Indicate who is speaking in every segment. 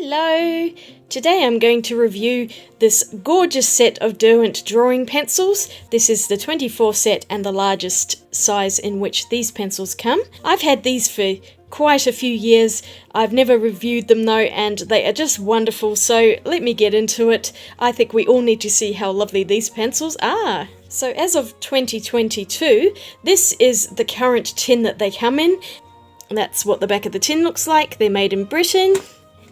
Speaker 1: Hello! Today I'm going to review this gorgeous set of Derwent drawing pencils. This is the 24 set and the largest size in which these pencils come. I've had these for quite a few years. I've never reviewed them though, and they are just wonderful, so let me get into it. I think we all need to see how lovely these pencils are. So as of 2022, this is the current tin that they come in. That's what the back of the tin looks like. They're made in Britain.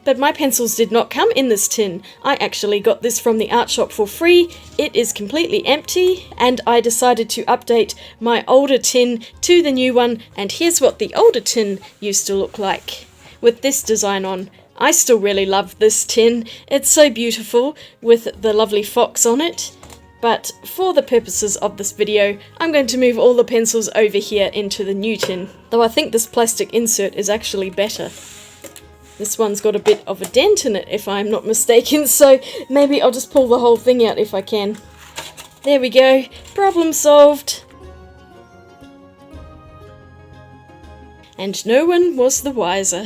Speaker 1: But my pencils did not come in this tin. I actually got this from the art shop for free. It is completely empty, and I decided to update my older tin to the new one, and here's what the older tin used to look like, with this design on. I still really love this tin. It's so beautiful with the lovely fox on it. But for the purposes of this video, I'm going to move all the pencils over here into the new tin. Though I think this plastic insert is actually better. This one's got a bit of a dent in it, if I'm not mistaken, so maybe I'll just pull the whole thing out if I can. There we go. Problem solved. And no one was the wiser.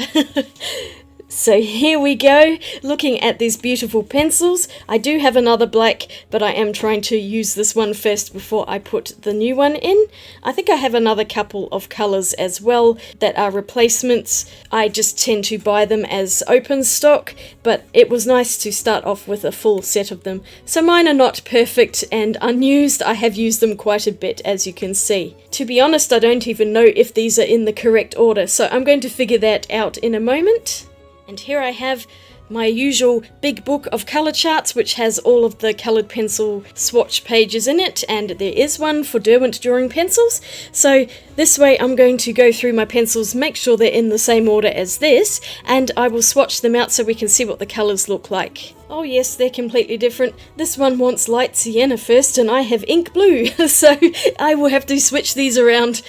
Speaker 1: So here we go, looking at these beautiful pencils. I do have another black, but I am trying to use this one first before I put the new one in. I think I have another couple of colours as well that are replacements. I just tend to buy them as open stock, but it was nice to start off with a full set of them. So mine are not perfect and unused. I have used them quite a bit, as you can see. To be honest, I don't even know if these are in the correct order, so I'm going to figure that out in a moment. And here I have my usual big book of colour charts, which has all of the coloured pencil swatch pages in it, and there is one for Derwent drawing pencils. So this way I'm going to go through my pencils, make sure they're in the same order as this, and I will swatch them out so we can see what the colours look like. Oh yes, they're completely different. This one wants light sienna first, and I have ink blue, so I will have to switch these around.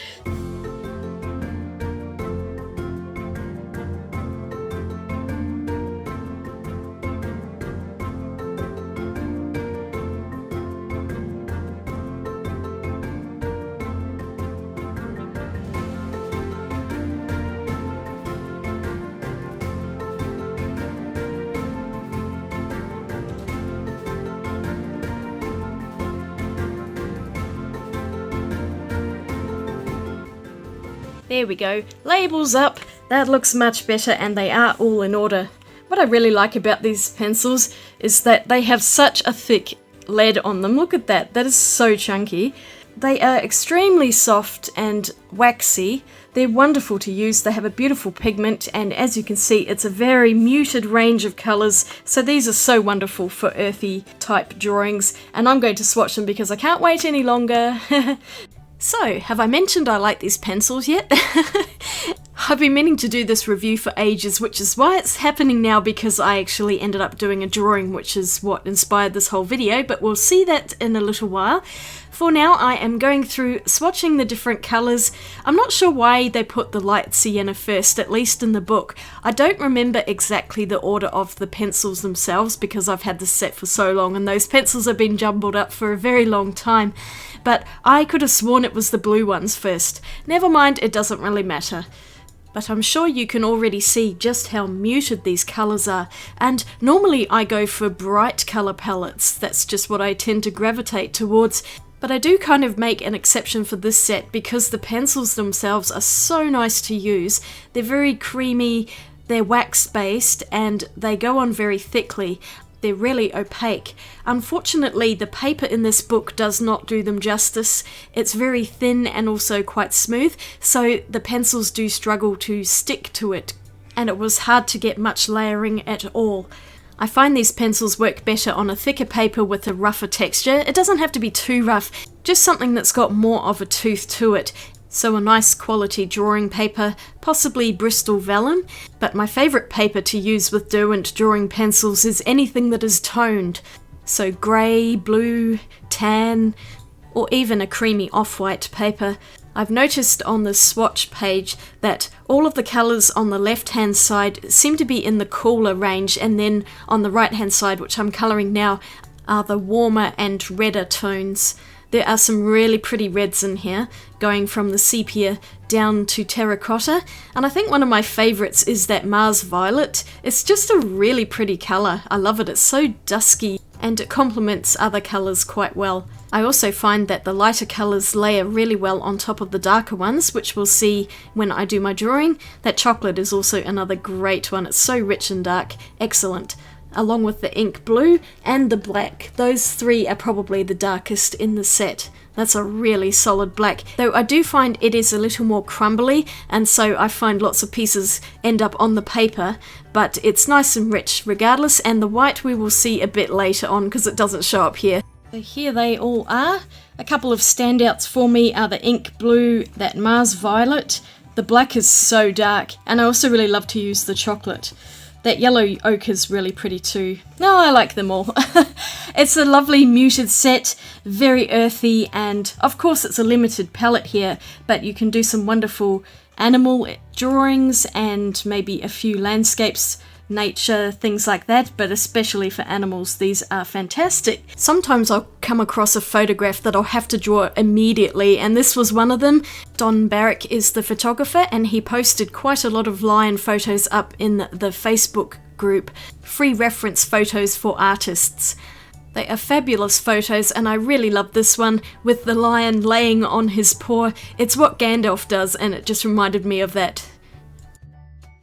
Speaker 1: There we go, labels up, that looks much better, and they are all in order. What I really like about these pencils is that they have such a thick lead on them. Look at that, that is so chunky. They are extremely soft and waxy. They're wonderful to use, they have a beautiful pigment, and as you can see it's a very muted range of colours, so these are so wonderful for earthy type drawings, and I'm going to swatch them because I can't wait any longer. So, have I mentioned I like these pencils yet? I've been meaning to do this review for ages, which is why it's happening now, because I actually ended up doing a drawing, which is what inspired this whole video, but we'll see that in a little while. For now, I am going through swatching the different colours. I'm not sure why they put the light sienna first, at least in the book. I don't remember exactly the order of the pencils themselves, because I've had this set for so long, and those pencils have been jumbled up for a very long time. But I could have sworn it was the blue ones first. Never mind, it doesn't really matter. But I'm sure you can already see just how muted these colours are, and normally I go for bright colour palettes. That's just what I tend to gravitate towards. But I do kind of make an exception for this set because the pencils themselves are so nice to use. They're very creamy, they're wax based, and they go on very thickly. They're really opaque. Unfortunately, the paper in this book does not do them justice. It's very thin and also quite smooth, so the pencils do struggle to stick to it, and it was hard to get much layering at all. I find these pencils work better on a thicker paper with a rougher texture. It doesn't have to be too rough, just something that's got more of a tooth to it. So a nice quality drawing paper, possibly Bristol vellum, but my favourite paper to use with Derwent drawing pencils is anything that is toned. So grey, blue, tan, or even a creamy off-white paper. I've noticed on the swatch page that all of the colours on the left-hand side seem to be in the cooler range, and then on the right-hand side, which I'm colouring now, are the warmer and redder tones. There are some really pretty reds in here, going from the sepia down to terracotta, and I think one of my favourites is that Mars Violet. It's just a really pretty colour. I love it. It's so dusky and it complements other colours quite well. I also find that the lighter colours layer really well on top of the darker ones, which we'll see when I do my drawing. That chocolate is also another great one. It's so rich and dark. Excellent. Along with the ink blue and the black. Those three are probably the darkest in the set. That's a really solid black, though I do find it is a little more crumbly, and so I find lots of pieces end up on the paper, but it's nice and rich regardless, and the white we will see a bit later on because it doesn't show up here. So here they all are. A couple of standouts for me are the ink blue, that Mars Violet. The black is so dark, and I also really love to use the chocolate. That yellow ochre is really pretty too. No, I like them all. It's a lovely muted set, very earthy, and of course it's a limited palette here, but you can do some wonderful animal drawings and maybe a few landscapes, nature, things like that, but especially for animals, these are fantastic. Sometimes I'll come across a photograph that I'll have to draw immediately, and this was one of them. Don Barrick is the photographer, and he posted quite a lot of lion photos up in the Facebook group, Free Reference Photos for Artists. They are fabulous photos, and I really love this one with the lion laying on his paw. It's what Gandalf does, and it just reminded me of that.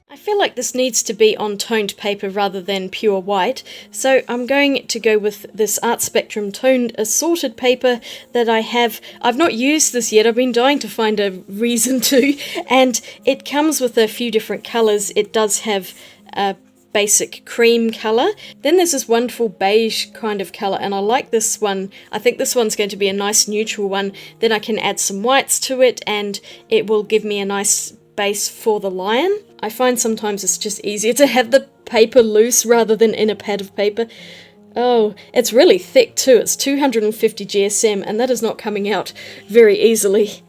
Speaker 1: I feel like this needs to be on toned paper rather than pure white, so I'm going to go with this Art Spectrum toned assorted paper that I have. I've not used this yet, I've been dying to find a reason to, and it comes with a few different colours. It does have a basic cream colour, then there's this wonderful beige kind of colour, and I like this one. I think this one's going to be a nice neutral one. Then I can add some whites to it and it will give me a nice base for the lion. I find sometimes it's just easier to have the paper loose rather than in a pad of paper. Oh, it's really thick too. It's 250 GSM, and that is not coming out very easily.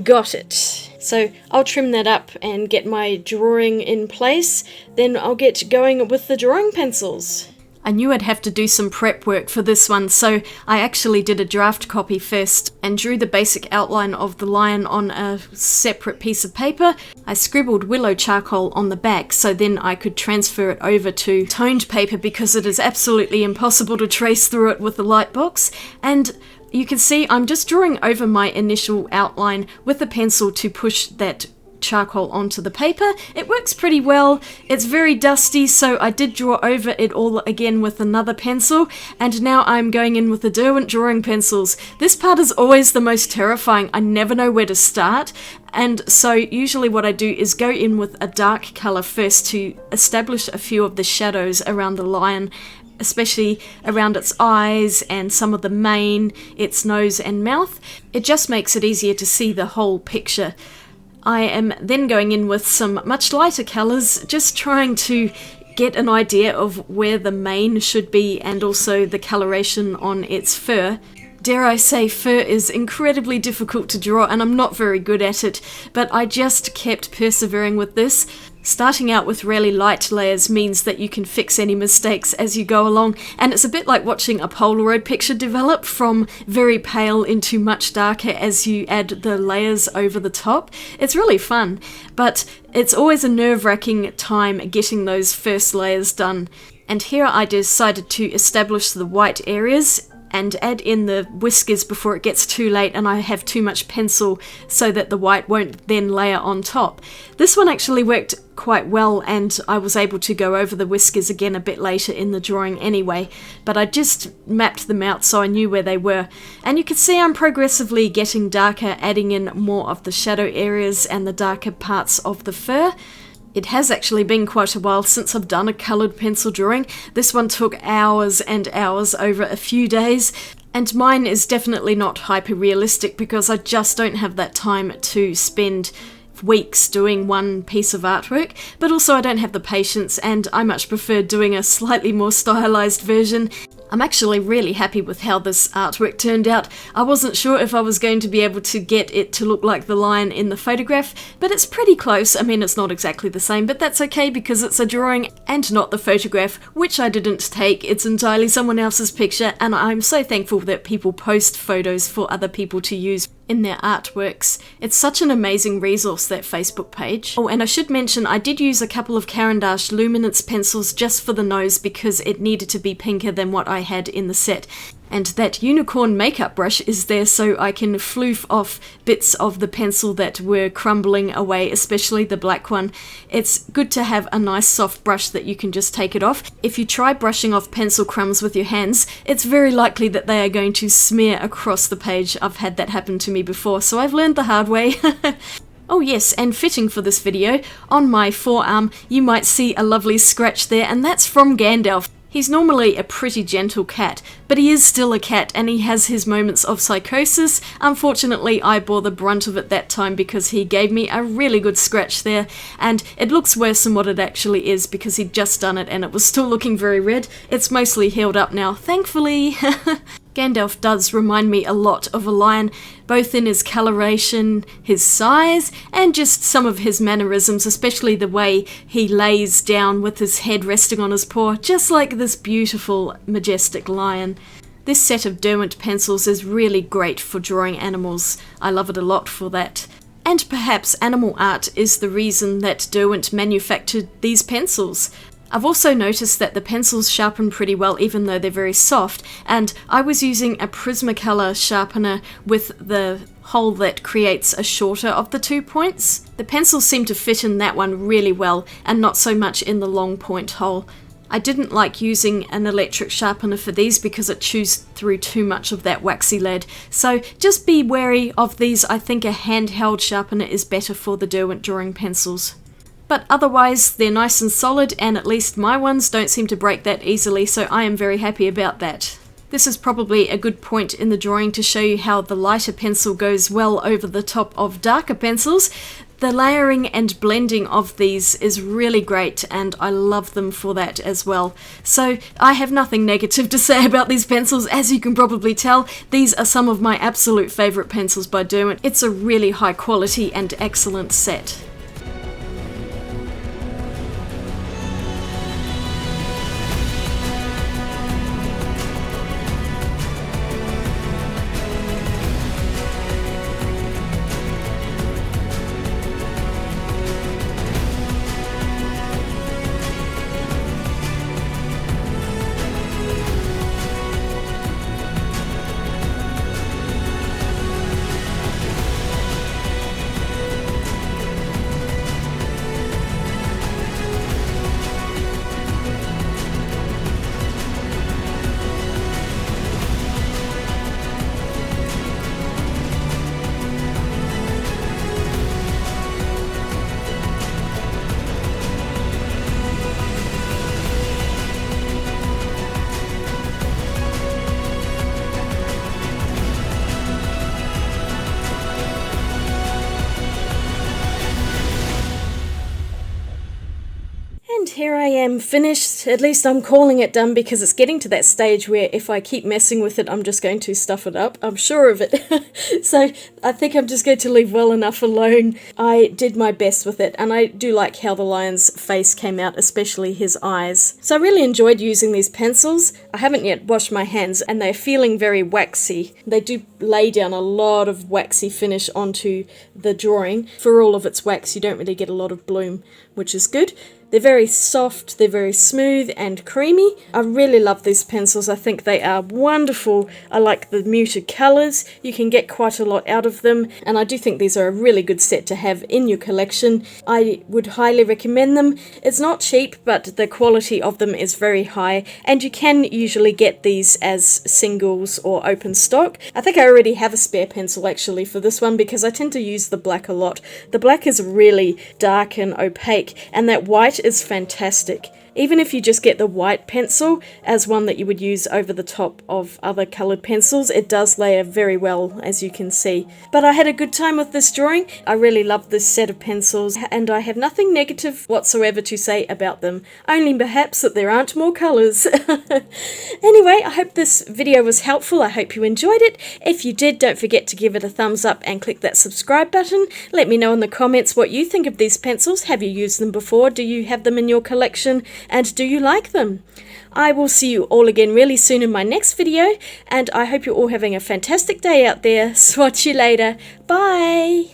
Speaker 1: Got it. So I'll trim that up and get my drawing in place. Then I'll get going with the drawing pencils. I knew I'd have to do some prep work for this one, so I actually did a draft copy first and drew the basic outline of the lion on a separate piece of paper. I scribbled willow charcoal on the back so then I could transfer it over to toned paper because it is absolutely impossible to trace through it with the light box. And you can see I'm just drawing over my initial outline with a pencil to push that charcoal onto the paper. It works pretty well. It's very dusty, so I did draw over it all again with another pencil, and now I'm going in with the Derwent drawing pencils. This part is always the most terrifying. I never know where to start, and so usually what I do is go in with a dark colour first to establish a few of the shadows around the lion, especially around its eyes and some of the mane, its nose and mouth. It just makes it easier to see the whole picture. I am then going in with some much lighter colours, just trying to get an idea of where the mane should be and also the coloration on its fur. Dare I say, fur is incredibly difficult to draw and I'm not very good at it, but I just kept persevering with this. Starting out with really light layers means that you can fix any mistakes as you go along, and it's a bit like watching a Polaroid picture develop from very pale into much darker as you add the layers over the top. It's really fun, but it's always a nerve-wracking time getting those first layers done. And here I decided to establish the white areas and add in the whiskers before it gets too late and I have too much pencil so that the white won't then layer on top. This one actually worked quite well and I was able to go over the whiskers again a bit later in the drawing anyway, but I just mapped them out so I knew where they were. And you can see I'm progressively getting darker, adding in more of the shadow areas and the darker parts of the fur. It has actually been quite a while since I've done a coloured pencil drawing. This one took hours and hours over a few days, and mine is definitely not hyper-realistic because I just don't have that time to spend weeks doing one piece of artwork, but also I don't have the patience and I much prefer doing a slightly more stylized version. I'm actually really happy with how this artwork turned out. I wasn't sure if I was going to be able to get it to look like the lion in the photograph, but it's pretty close. I mean, it's not exactly the same, but that's okay because it's a drawing and not the photograph, which I didn't take. It's entirely someone else's picture, and I'm so thankful that people post photos for other people to use in their artworks. It's such an amazing resource, that Facebook page. Oh, and I should mention I did use a couple of Caran d'Ache Luminance pencils just for the nose because it needed to be pinker than what I had in the set. And that unicorn makeup brush is there so I can floof off bits of the pencil that were crumbling away, especially the black one. It's good to have a nice soft brush that you can just take it off. If you try brushing off pencil crumbs with your hands, it's very likely that they are going to smear across the page. I've had that happen to me before, so I've learned the hard way. Oh yes, and fitting for this video, on my forearm you might see a lovely scratch there, and that's from Gandalf. He's normally a pretty gentle cat, but he is still a cat and he has his moments of psychosis. Unfortunately, I bore the brunt of it that time because he gave me a really good scratch there, and it looks worse than what it actually is because he'd just done it and it was still looking very red. It's mostly healed up now, thankfully. Gandalf does remind me a lot of a lion, both in his coloration, his size, and just some of his mannerisms, especially the way he lays down with his head resting on his paw, just like this beautiful, majestic lion. This set of Derwent pencils is really great for drawing animals. I love it a lot for that. And perhaps animal art is the reason that Derwent manufactured these pencils. I've also noticed that the pencils sharpen pretty well even though they're very soft, and I was using a Prismacolor sharpener with the hole that creates a shorter of the 2 points. The pencils seem to fit in that one really well and not so much in the long point hole. I didn't like using an electric sharpener for these because it chews through too much of that waxy lead, so just be wary of these. I think a handheld sharpener is better for the Derwent drawing pencils. But otherwise, they're nice and solid, and at least my ones don't seem to break that easily, so I am very happy about that. This is probably a good point in the drawing to show you how the lighter pencil goes well over the top of darker pencils. The layering and blending of these is really great, and I love them for that as well. So I have nothing negative to say about these pencils. As you can probably tell, these are some of my absolute favourite pencils by Derwent. It's a really high quality and excellent set. Here I am, finished. At least I'm calling it done because it's getting to that stage where if I keep messing with it, I'm just going to stuff it up. I'm sure of it. So I think I'm just going to leave well enough alone. I did my best with it, and I do like how the lion's face came out, especially his eyes. So I really enjoyed using these pencils. I haven't yet washed my hands, and they're feeling very waxy. They do lay down a lot of waxy finish onto the drawing. For all of its wax, you don't really get a lot of bloom, which is good. They're very soft, they're very smooth and creamy. I really love these pencils. I think they are wonderful. I like the muted colours. You can get quite a lot out of them, and I do think these are a really good set to have in your collection. I would highly recommend them. It's not cheap, but the quality of them is very high, and you can usually get these as singles or open stock. I think I already have a spare pencil actually for this one because I tend to use the black a lot. The black is really dark and opaque, and that white is fantastic. Even if you just get the white pencil as one that you would use over the top of other coloured pencils, it does layer very well, as you can see. But I had a good time with this drawing. I really love this set of pencils, and I have nothing negative whatsoever to say about them, only perhaps that there aren't more colours. Anyway, I hope this video was helpful. I hope you enjoyed it. If you did, don't forget to give it a thumbs up and click that subscribe button. Let me know in the comments what you think of these pencils. Have you used them before? Do you have them in your collection? And do you like them? I will see you all again really soon in my next video, and I hope you're all having a fantastic day out there. Swatch you later. Bye!